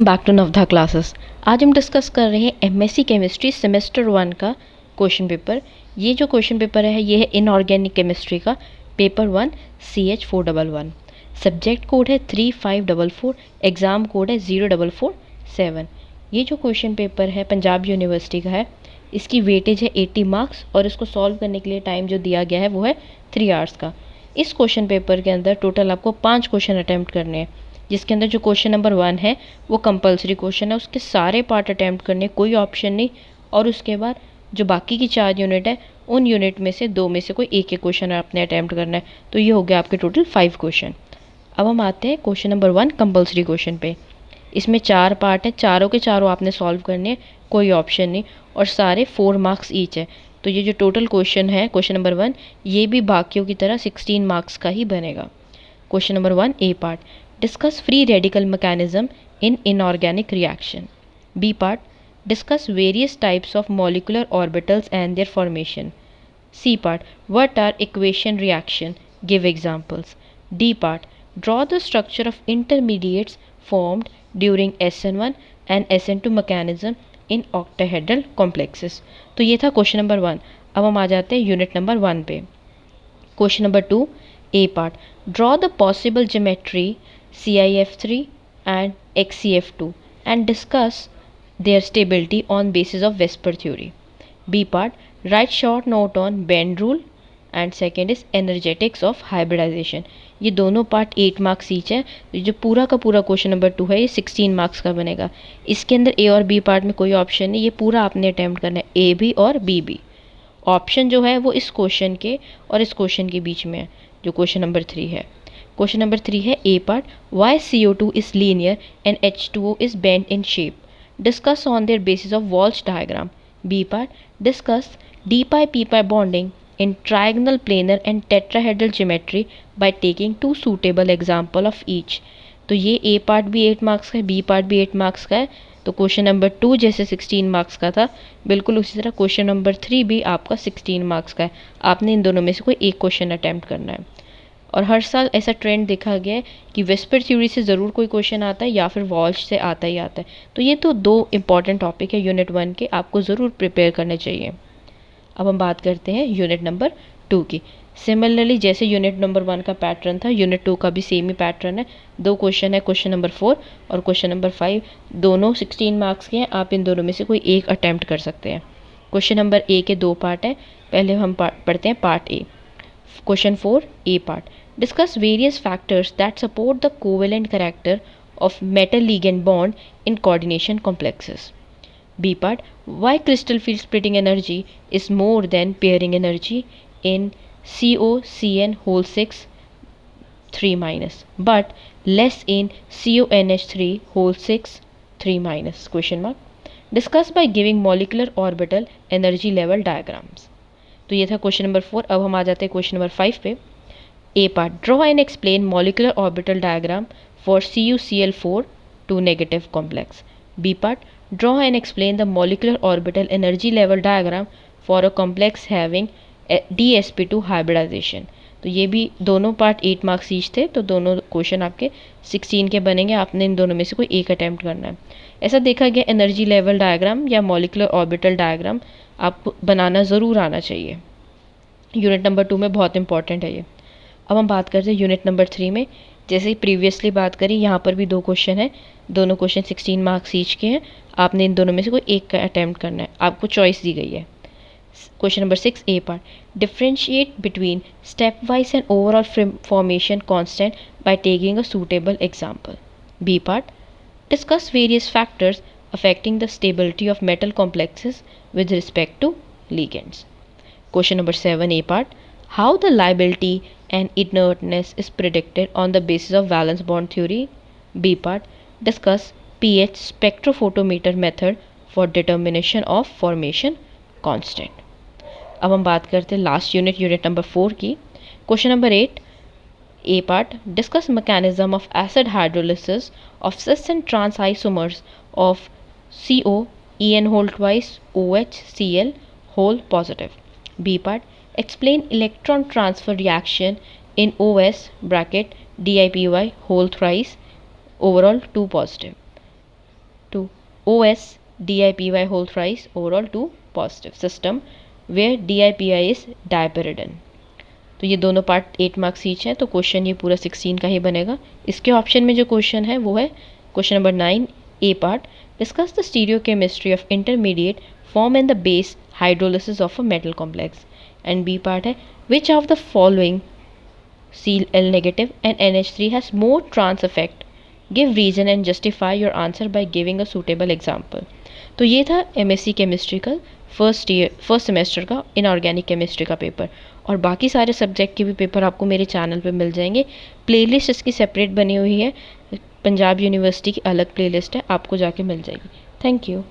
Back to Navdha classes. आज हम discuss कर रहे हैं एमएससी केमिस्ट्री सेमेस्टर 1 का क्वेश्चन पेपर। ये जो क्वेश्चन पेपर है ये है इनऑर्गेनिक केमिस्ट्री का पेपर 1 CH411। सब्जेक्ट कोड है 3544, एग्ज़ाम कोड है 0447। ये जो क्वेश्चन पेपर है पंजाब यूनिवर्सिटी का है। इसकी वेटेज है 80 मार्क्स और इसको सॉल्व करने के लिए टाइम जो दिया गया है वो है 3 आवर्स का। इस क्वेश्चन पेपर के अंदर टोटल आपको 5 क्वेश्चन अटैम्प्ट करने हैं, जिसके अंदर जो क्वेश्चन नंबर 1 है वो कंपलसरी क्वेश्चन है, उसके सारे पार्ट अटैम्प्ट करने, कोई ऑप्शन नहीं। और उसके बाद जो बाकी की 4 यूनिट है उन यूनिट में से 2 में से कोई एक एक क्वेश्चन आपने अटैम्प्ट करना है। तो ये हो गया आपके टोटल 5 क्वेश्चन। अब हम आते हैं क्वेश्चन नंबर 1 कंपलसरी क्वेश्चन पे। इसमें 4 पार्ट हैं, चारों के चारों आपने सॉल्व करने हैं, कोई ऑप्शन नहीं, और सारे 4 मार्क्स ईच है। तो ये जो टोटल क्वेश्चन है क्वेश्चन नंबर 1, ये भी बाकियों की तरह 16 मार्क्स का ही बनेगा। Question number 1 A part, discuss free radical mechanism in inorganic reaction. B part, discuss various types of molecular orbitals and their formation. C part, what are equation reaction? Give examples. D part, draw the structure of intermediates formed during SN1 and SN2 mechanism in octahedral complexes. तो ये था question number 1। अब हम आ जाते हैं unit number 1 पे। Question number 2 A part, draw the possible geometry CIF3 and XCF2 and discuss their stability on basis of Vesper theory. B part, write short note on Bend rule and second is energetics of hybridization. ये दोनों part 8 marks each है। जो पूरा का पूरा question number 2 है ये 16 marks का बनेगा। इसके अंदर ए और बी पार्ट में कोई ऑप्शन नहीं, ये पूरा आपने अटैम्प्ट करना है, ए भी और बी भी। ऑप्शन जो है वो इस क्वेश्चन के और इस क्वेश्चन के बीच में है, जो क्वेश्चन नंबर 3 है। क्वेश्चन नंबर 3 है A part, why CO2 is linear and H2O is bend in shape, discuss on their basis of Walsh diagram. B part, discuss d pi p pi bonding in trigonal planar and tetrahedral geometry by taking 2 suitable example of each. तो ये ए part भी 8 marks का है, B part भी 8 marks का है। तो question number 2 जैसे 16 मार्क्स का था, बिल्कुल उसी तरह क्वेश्चन नंबर 3 भी आपका 16 मार्क्स का है। आपने इन दोनों में से कोई एक क्वेश्चन अटैम्प्ट करना है। और हर साल ऐसा ट्रेंड देखा गया है कि वेस्पर थ्योरी से ज़रूर कोई क्वेश्चन आता है या फिर वॉल्श से आता ही आता है। तो ये तो 2 इंपॉर्टेंट टॉपिक है यूनिट 1 के, आपको ज़रूर प्रिपेयर करने चाहिए। अब हम बात करते हैं यूनिट नंबर 2 की। सिमिलरली जैसे यूनिट नंबर 1 का पैटर्न था, यूनिट 2 का भी सेम ही पैटर्न है। 2 क्वेश्चन है, क्वेश्चन नंबर 4 और क्वेश्चन नंबर 5, दोनों 16 मार्क्स के हैं। आप इन दोनों में से कोई एक अटैम्प्ट कर सकते हैं। क्वेश्चन नंबर ए के 2 पार्ट हैं। पहले हम पढ़ते हैं part A. Question 4 A part, discuss various factors that support the covalent character of metal ligand bond in coordination complexes. B part, why crystal field splitting energy is more than pairing energy in COCN whole 6 3 minus but less in CONH3 whole 6 3 minus question mark. Discuss by giving molecular orbital energy level diagrams. तो ये था question number 4। अब हम आ जाते हैं question number 5 पे। A part, draw and explain molecular orbital diagram for CuCl4 2 negative complex. B part, draw and explain the molecular orbital energy level diagram for a complex having DsP2 hybridization. तो ये भी दोनों part 8 marks each थे, तो दोनों question आपके 16 के बनेंगे। आपने इन दोनों में से कोई एक अटैम्प्ट करना है। ऐसा देखा गया एनर्जी लेवल डायग्राम या मॉलिकुलर ऑर्बिटल डायग्राम आपको बनाना ज़रूर आना चाहिए। यूनिट नंबर 2 में बहुत इंपॉर्टेंट है ये। अब हम बात करते हैं यूनिट नंबर 3 में। जैसे ही प्रीवियसली बात करी, यहाँ पर भी 2 क्वेश्चन हैं, दोनों क्वेश्चन 16 मार्क्स ईच के हैं। आपने इन दोनों में से कोई एक का अटैम्प्ट करना है, आपको चॉइस दी गई है। Question number 6 A part, differentiate between stepwise and overall formation constant by taking a suitable example. B part, discuss various factors affecting the stability of metal complexes with respect to ligands. Question number 7 A part, how the liability and inertness is predicted on the basis of valence bond theory. B part, discuss pH spectrophotometer method for determination of formation constant. अब हम बात करते हैं last unit, unit number 4 की। Question number 8 A part, discuss mechanism of acid hydrolysis of cis and trans isomers of CO En whole twice OH Cl whole positive. B part, explain electron transfer reaction in OS bracket DIPY whole thrice overall 2 positive. OS DIPY whole thrice overall 2 positive system where DIPY is dipyridine। तो ये दोनों part 8 marks each हैं, तो question ये पूरा 16 का ही बनेगा। इसके ऑप्शन में जो क्वेश्चन है वो है question number 9 A part, discuss the stereochemistry of intermediate form in the base hydrolysis of a metal complex. And B part है which of the following Cl negative and NH3 has more trans effect, give reason and justify your answer by giving a suitable example। तो ये था MSc chemistry का first semester का inorganic chemistry का paper. और बाकी सारे सब्जेक्ट के भी पेपर आपको मेरे चैनल पे मिल जाएंगे। प्लेलिस्ट इसकी सेपरेट बनी हुई है, पंजाब यूनिवर्सिटी की अलग प्लेलिस्ट है, आपको जाके मिल जाएगी। Thank you.